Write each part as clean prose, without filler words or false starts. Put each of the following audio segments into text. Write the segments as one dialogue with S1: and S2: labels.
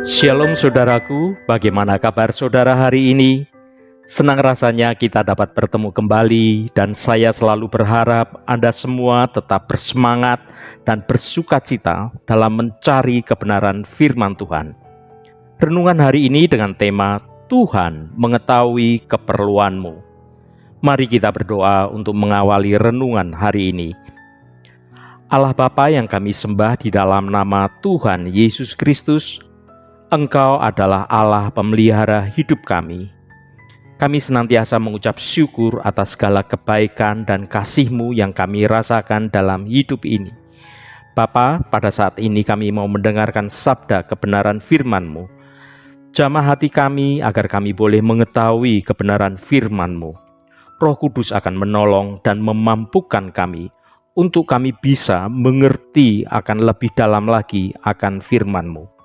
S1: Shalom saudaraku, bagaimana kabar saudara hari ini? Senang rasanya kita dapat bertemu kembali dan saya selalu berharap Anda semua tetap bersemangat dan bersukacita dalam mencari kebenaran firman Tuhan. Renungan hari ini dengan tema Tuhan mengetahui keperluanmu. Mari kita berdoa untuk mengawali renungan hari ini. Allah Bapa yang kami sembah di dalam nama Tuhan Yesus Kristus, Engkau adalah Allah pemelihara hidup kami. Kami senantiasa mengucap syukur atas segala kebaikan dan kasih-Mu yang kami rasakan dalam hidup ini. Bapa, pada saat ini kami mau mendengarkan sabda kebenaran firman-Mu. Jamah hati kami agar kami boleh mengetahui kebenaran firman-Mu. Roh Kudus akan menolong dan memampukan kami untuk kami bisa mengerti akan lebih dalam lagi akan firman-Mu.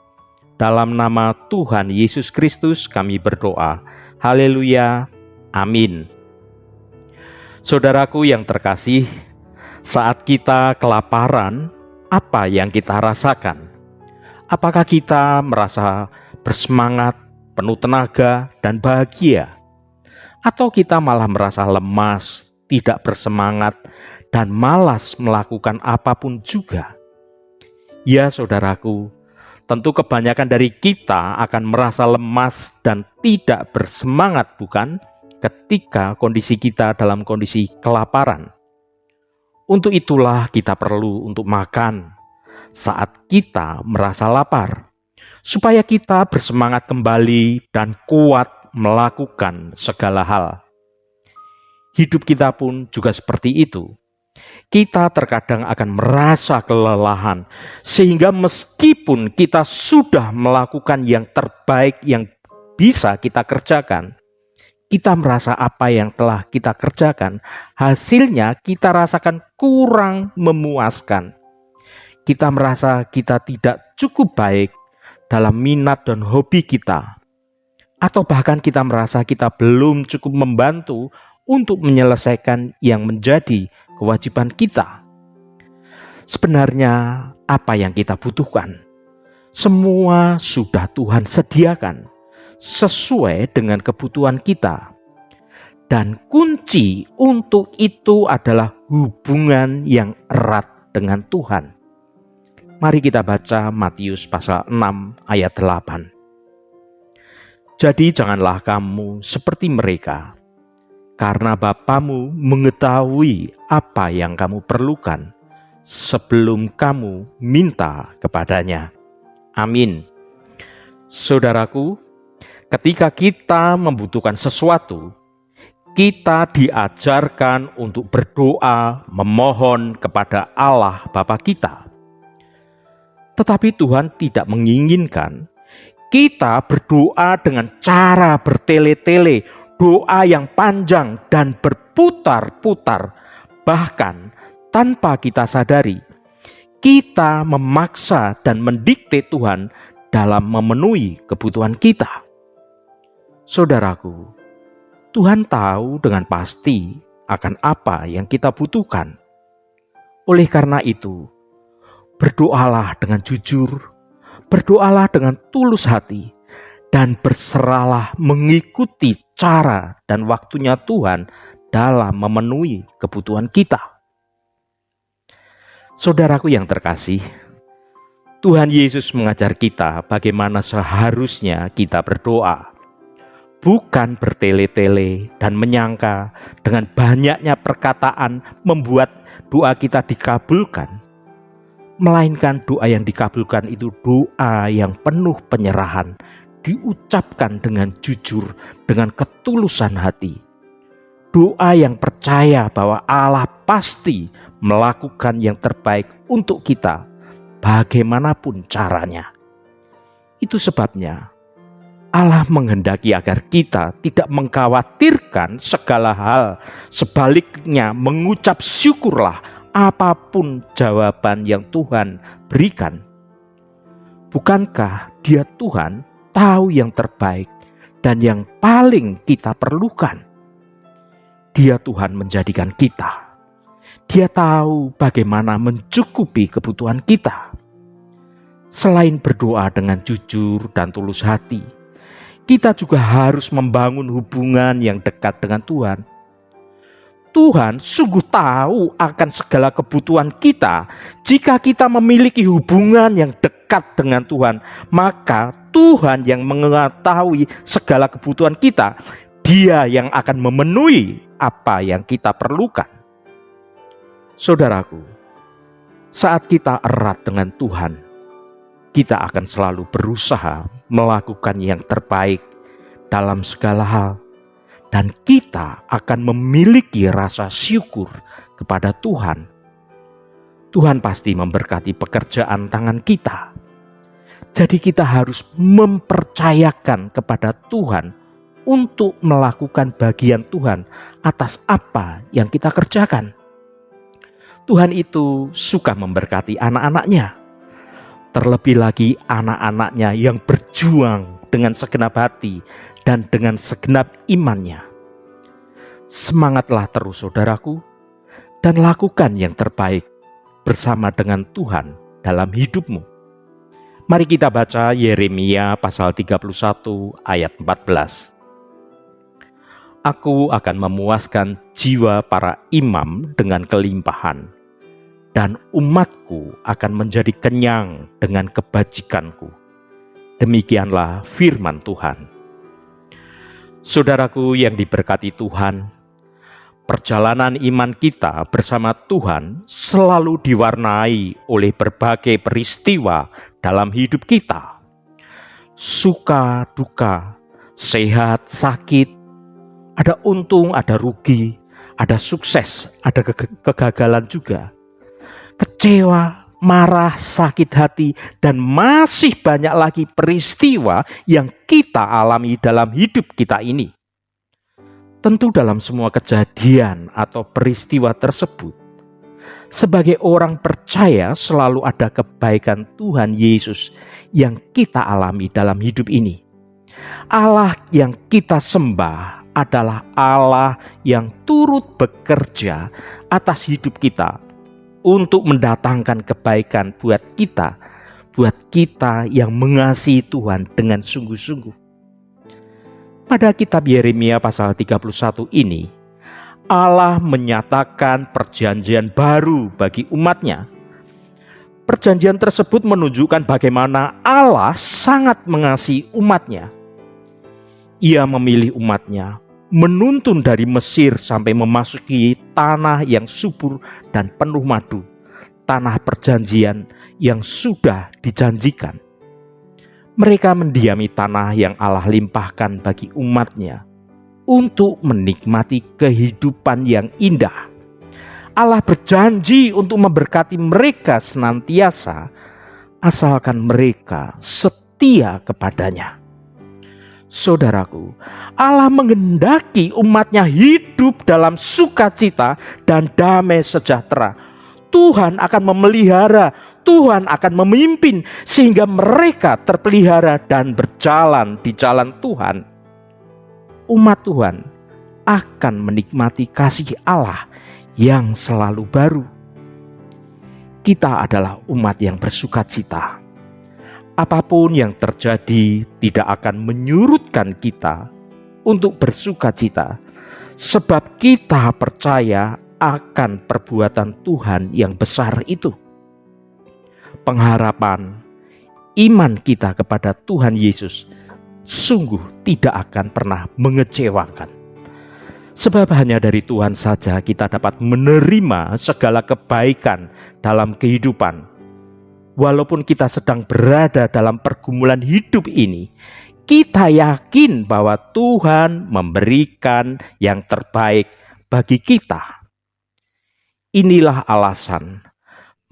S1: Dalam nama Tuhan Yesus Kristus kami berdoa. Haleluya. Amin. Saudaraku yang terkasih, saat kita kelaparan, apa yang kita rasakan? Apakah kita merasa bersemangat, penuh tenaga, dan bahagia? Atau kita malah merasa lemas, tidak bersemangat, dan malas melakukan apapun juga? Ya saudaraku, tentu kebanyakan dari kita akan merasa lemas dan tidak bersemangat, bukan? Ketika kondisi kita dalam kondisi kelaparan. Untuk itulah kita perlu untuk makan saat kita merasa lapar, supaya kita bersemangat kembali dan kuat melakukan segala hal. Hidup kita pun juga seperti itu. Kita terkadang akan merasa kelelahan, sehingga meskipun kita sudah melakukan yang terbaik yang bisa kita kerjakan, kita merasa apa yang telah kita kerjakan, hasilnya kita rasakan kurang memuaskan. Kita merasa kita tidak cukup baik dalam minat dan hobi kita, atau bahkan kita merasa kita belum cukup membantu untuk menyelesaikan yang menjadi kewajiban kita. Sebenarnya apa yang kita butuhkan, semua sudah Tuhan sediakan sesuai dengan kebutuhan kita. Dan kunci untuk itu adalah hubungan yang erat dengan Tuhan. Mari kita baca Matius pasal 6 ayat 8. Jadi janganlah kamu seperti mereka, karena Bapamu mengetahui apa yang kamu perlukan sebelum kamu minta kepadanya. Amin. Saudaraku, ketika kita membutuhkan sesuatu, kita diajarkan untuk berdoa, memohon kepada Allah Bapa kita. Tetapi Tuhan tidak menginginkan kita berdoa dengan cara bertele-tele, doa yang panjang dan berputar-putar, bahkan tanpa kita sadari, kita memaksa dan mendikte Tuhan dalam memenuhi kebutuhan kita. Saudaraku, Tuhan tahu dengan pasti akan apa yang kita butuhkan. Oleh karena itu, berdoalah dengan jujur, berdoalah dengan tulus hati, dan berserahlah mengikuti cara dan waktunya Tuhan dalam memenuhi kebutuhan kita. Saudaraku yang terkasih, Tuhan Yesus mengajar kita bagaimana seharusnya kita berdoa. Bukan bertele-tele dan menyangka dengan banyaknya perkataan membuat doa kita dikabulkan. Melainkan doa yang dikabulkan itu doa yang penuh penyerahan, diucapkan dengan jujur, dengan ketulusan hati. Doa yang percaya bahwa Allah pasti melakukan yang terbaik untuk kita, bagaimanapun caranya. Itu sebabnya Allah menghendaki agar kita tidak mengkhawatirkan segala hal, sebaliknya mengucap syukurlah apapun jawaban yang Tuhan berikan. Bukankah Dia Tuhan tahu yang terbaik dan yang paling kita perlukan? Dia Tuhan menjadikan kita. Dia tahu bagaimana mencukupi kebutuhan kita. Selain berdoa dengan jujur dan tulus hati, kita juga harus membangun hubungan yang dekat dengan Tuhan. Tuhan sungguh tahu akan segala kebutuhan kita. Jika kita memiliki hubungan yang dekat dengan Tuhan, maka Tuhan yang mengetahui segala kebutuhan kita. Dia yang akan memenuhi apa yang kita perlukan. Saudaraku, saat kita erat dengan Tuhan, kita akan selalu berusaha melakukan yang terbaik dalam segala hal. Dan kita akan memiliki rasa syukur kepada Tuhan. Tuhan pasti memberkati pekerjaan tangan kita. Jadi kita harus mempercayakan kepada Tuhan untuk melakukan bagian Tuhan atas apa yang kita kerjakan. Tuhan itu suka memberkati anak-anaknya. Terlebih lagi anak-anaknya yang berjuang dengan segenap hati dan dengan segenap imannya. Semangatlah terus saudaraku, dan lakukan yang terbaik bersama dengan Tuhan dalam hidupmu. Mari kita baca Yeremia pasal 31 ayat 14. Aku akan memuaskan jiwa para imam dengan kelimpahan, dan umatku akan menjadi kenyang dengan kebajikanku. Demikianlah firman Tuhan. Saudaraku yang diberkati Tuhan, perjalanan iman kita bersama Tuhan selalu diwarnai oleh berbagai peristiwa dalam hidup kita. Suka, duka, sehat, sakit, ada untung, ada rugi, ada sukses, ada kegagalan juga. Kecewa, marah, sakit hati, dan masih banyak lagi peristiwa yang kita alami dalam hidup kita ini. Tentu dalam semua kejadian atau peristiwa tersebut, sebagai orang percaya selalu ada kebaikan Tuhan Yesus yang kita alami dalam hidup ini. Allah yang kita sembah adalah Allah yang turut bekerja atas hidup kita untuk mendatangkan kebaikan buat kita yang mengasihi Tuhan dengan sungguh-sungguh. Pada kitab Yeremia pasal 31 ini, Allah menyatakan perjanjian baru bagi umatnya. Perjanjian tersebut menunjukkan bagaimana Allah sangat mengasihi umatnya. Ia memilih umatnya, menuntun dari Mesir sampai memasuki tanah yang subur dan penuh madu, tanah perjanjian yang sudah dijanjikan. Mereka mendiami tanah yang Allah limpahkan bagi umatnya untuk menikmati kehidupan yang indah. Allah berjanji untuk memberkati mereka senantiasa, asalkan mereka setia kepadanya. Saudaraku, Allah menghendaki umatnya hidup dalam sukacita dan damai sejahtera. Tuhan akan memelihara, Tuhan akan memimpin sehingga mereka terpelihara dan berjalan di jalan Tuhan. Umat Tuhan akan menikmati kasih Allah yang selalu baru. Kita adalah umat yang bersukacita. Apapun yang terjadi tidak akan menyurutkan kita untuk bersukacita, sebab kita percaya akan perbuatan Tuhan yang besar itu. Pengharapan iman kita kepada Tuhan Yesus sungguh tidak akan pernah mengecewakan. Sebab hanya dari Tuhan saja kita dapat menerima segala kebaikan dalam kehidupan. Walaupun kita sedang berada dalam pergumulan hidup ini, kita yakin bahwa Tuhan memberikan yang terbaik bagi kita. Inilah alasan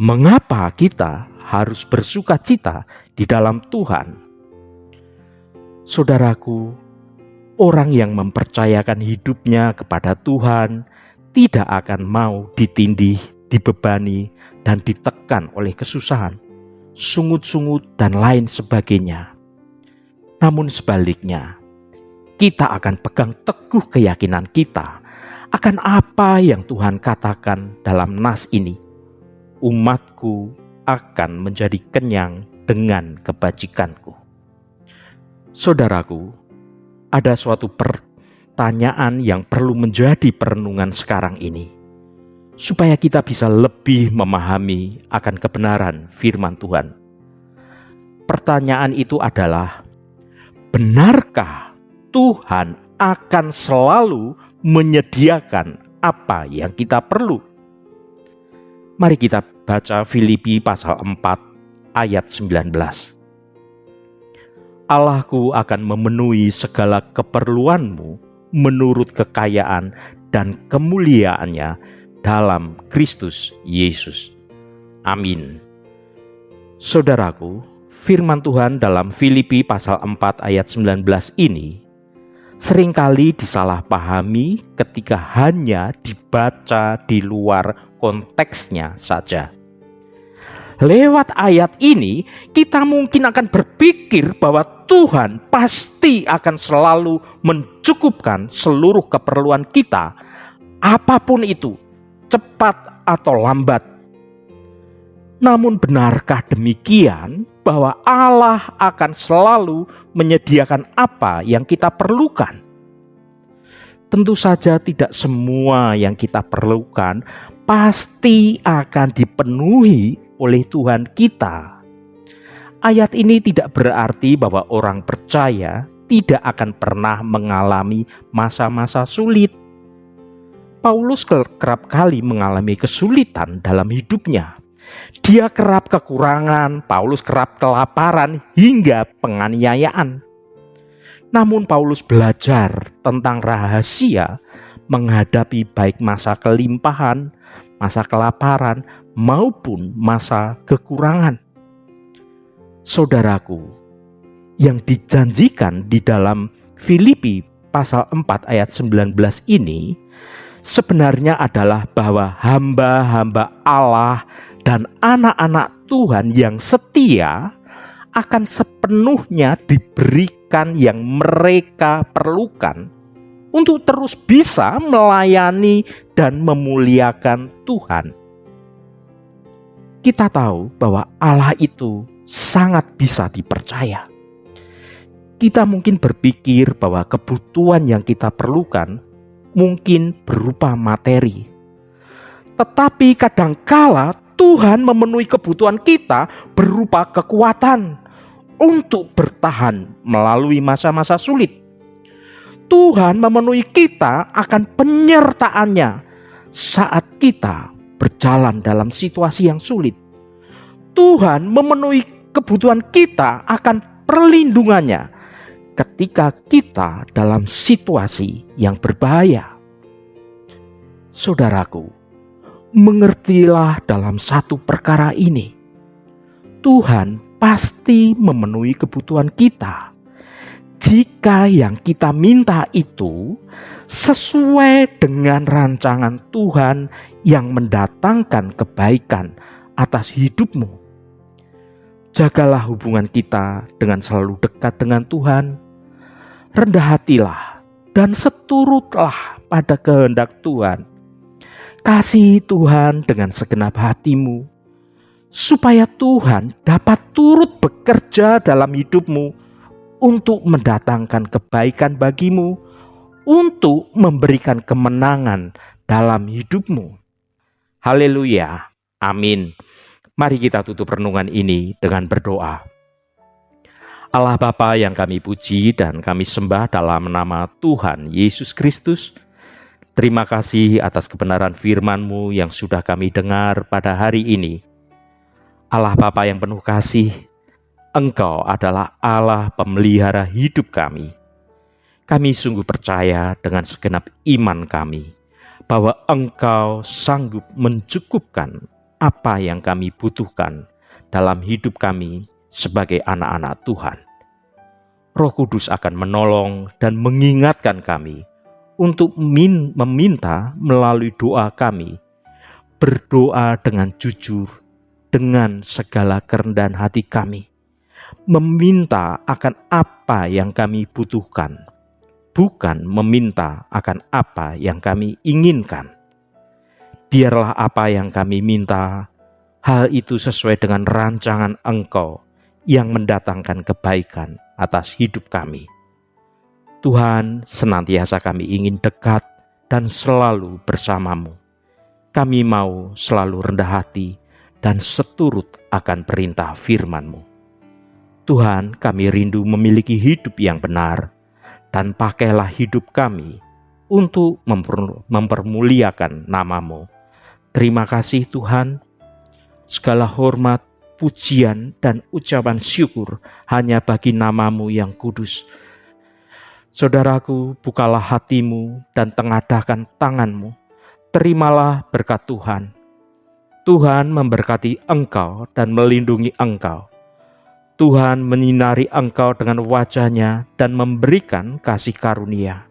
S1: mengapa kita harus bersukacita di dalam Tuhan. Saudaraku, orang yang mempercayakan hidupnya kepada Tuhan tidak akan mau ditindih, dibebani, dan ditekan oleh kesusahan, sungut-sungut, dan lain sebagainya. Namun sebaliknya, kita akan pegang teguh keyakinan kita akan apa yang Tuhan katakan dalam nas ini. Umatku akan menjadi kenyang dengan kebajikanku. Saudaraku, ada suatu pertanyaan yang perlu menjadi perenungan sekarang ini, supaya kita bisa lebih memahami akan kebenaran firman Tuhan. Pertanyaan itu adalah, benarkah Tuhan akan selalu menyediakan apa yang kita perlu? Mari kita baca Filipi pasal 4 ayat 19. Allahku akan memenuhi segala keperluanmu menurut kekayaan dan kemuliaannya dalam Kristus Yesus. Amin. Saudaraku, firman Tuhan dalam Filipi pasal 4 ayat 19 ini seringkali disalahpahami ketika hanya dibaca di luar konteksnya saja. Lewat ayat ini, kita mungkin akan berpikir bahwa Tuhan pasti akan selalu mencukupkan seluruh keperluan kita, apapun itu, cepat atau lambat. Namun benarkah demikian bahwa Allah akan selalu menyediakan apa yang kita perlukan? Tentu saja tidak semua yang kita perlukan pasti akan dipenuhi oleh Tuhan kita. Ayat ini tidak berarti bahwa orang percaya tidak akan pernah mengalami masa-masa sulit. Paulus kerap kali mengalami kesulitan dalam hidupnya. Dia kerap kekurangan, Paulus kerap kelaparan hingga penganiayaan. Namun Paulus belajar tentang rahasia menghadapi baik masa kelimpahan, masa kelaparan, maupun masa kekurangan. Saudaraku, yang dijanjikan di dalam Filipi pasal 4 ayat 19 ini sebenarnya adalah bahwa hamba-hamba Allah dan anak-anak Tuhan yang setia akan sepenuhnya diberikan yang mereka perlukan untuk terus bisa melayani dan memuliakan Tuhan. Kita tahu bahwa Allah itu sangat bisa dipercaya. Kita mungkin berpikir bahwa kebutuhan yang kita perlukan mungkin berupa materi. Tetapi kadangkala Tuhan memenuhi kebutuhan kita berupa kekuatan untuk bertahan melalui masa-masa sulit. Tuhan memenuhi kita akan penyertaannya saat kita berjalan dalam situasi yang sulit. Tuhan memenuhi kebutuhan kita akan perlindungannya ketika kita dalam situasi yang berbahaya. Saudaraku, mengertilah dalam satu perkara ini. Tuhan pasti memenuhi kebutuhan kita jika yang kita minta itu sesuai dengan rancangan Tuhan yang mendatangkan kebaikan atas hidupmu. Jagalah hubungan kita dengan selalu dekat dengan Tuhan. Rendah hatilah dan seturutlah pada kehendak Tuhan. Kasihi Tuhan dengan segenap hatimu, supaya Tuhan dapat turut bekerja dalam hidupmu untuk mendatangkan kebaikan bagimu, untuk memberikan kemenangan dalam hidupmu. Haleluya, amin. Mari kita tutup renungan ini dengan berdoa. Allah Bapa yang kami puji dan kami sembah dalam nama Tuhan Yesus Kristus, terima kasih atas kebenaran firman-Mu yang sudah kami dengar pada hari ini. Allah Bapa yang penuh kasih, Engkau adalah Allah pemelihara hidup kami. Kami sungguh percaya dengan segenap iman kami bahwa Engkau sanggup mencukupkan apa yang kami butuhkan dalam hidup kami sebagai anak-anak Tuhan. Roh Kudus akan menolong dan mengingatkan kami untuk meminta melalui doa kami, berdoa dengan jujur, dengan segala kerendahan hati kami, meminta akan apa yang kami butuhkan, bukan meminta akan apa yang kami inginkan. Biarlah apa yang kami minta, hal itu sesuai dengan rancangan Engkau yang mendatangkan kebaikan atas hidup kami. Tuhan, senantiasa kami ingin dekat dan selalu bersama-Mu. Kami mau selalu rendah hati dan seturut akan perintah firman-Mu. Tuhan, kami rindu memiliki hidup yang benar, dan pakailah hidup kami untuk mempermuliakan nama-Mu. Terima kasih Tuhan, segala hormat, pujian, dan ucapan syukur hanya bagi nama-Mu yang kudus. Saudaraku, bukalah hatimu dan tengadahkan tanganmu. Terimalah berkat Tuhan. Tuhan memberkati engkau dan melindungi engkau. Tuhan menyinari engkau dengan wajah-Nya dan memberikan kasih karunia.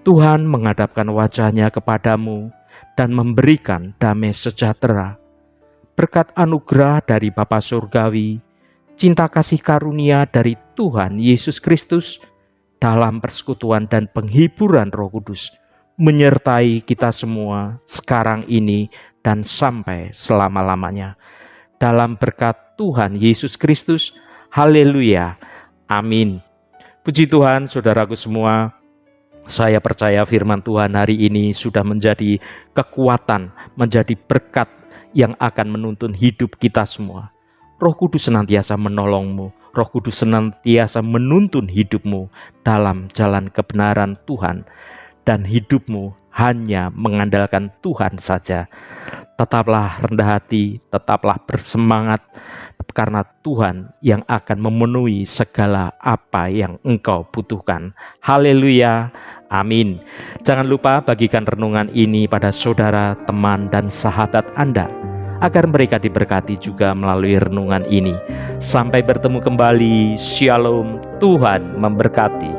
S1: Tuhan menghadapkan wajah-Nya kepadamu dan memberikan damai sejahtera. Berkat anugerah dari Bapa Surgawi, cinta kasih karunia dari Tuhan Yesus Kristus, dalam persekutuan dan penghiburan Roh Kudus, menyertai kita semua sekarang ini dan sampai selama-lamanya. Dalam berkat Tuhan Yesus Kristus, haleluya, amin. Puji Tuhan, saudaraku semua, saya percaya firman Tuhan hari ini sudah menjadi kekuatan, menjadi berkat yang akan menuntun hidup kita semua. Roh Kudus senantiasa menolongmu, Roh Kudus senantiasa menuntun hidupmu dalam jalan kebenaran Tuhan, dan hidupmu hanya mengandalkan Tuhan saja. Tetaplah rendah hati, tetaplah bersemangat, karena Tuhan yang akan memenuhi segala apa yang engkau butuhkan. Haleluya, amin. Jangan lupa bagikan renungan ini pada saudara, teman, dan sahabat Anda, agar mereka diberkati juga melalui renungan ini. Sampai bertemu kembali. Shalom, Tuhan memberkati.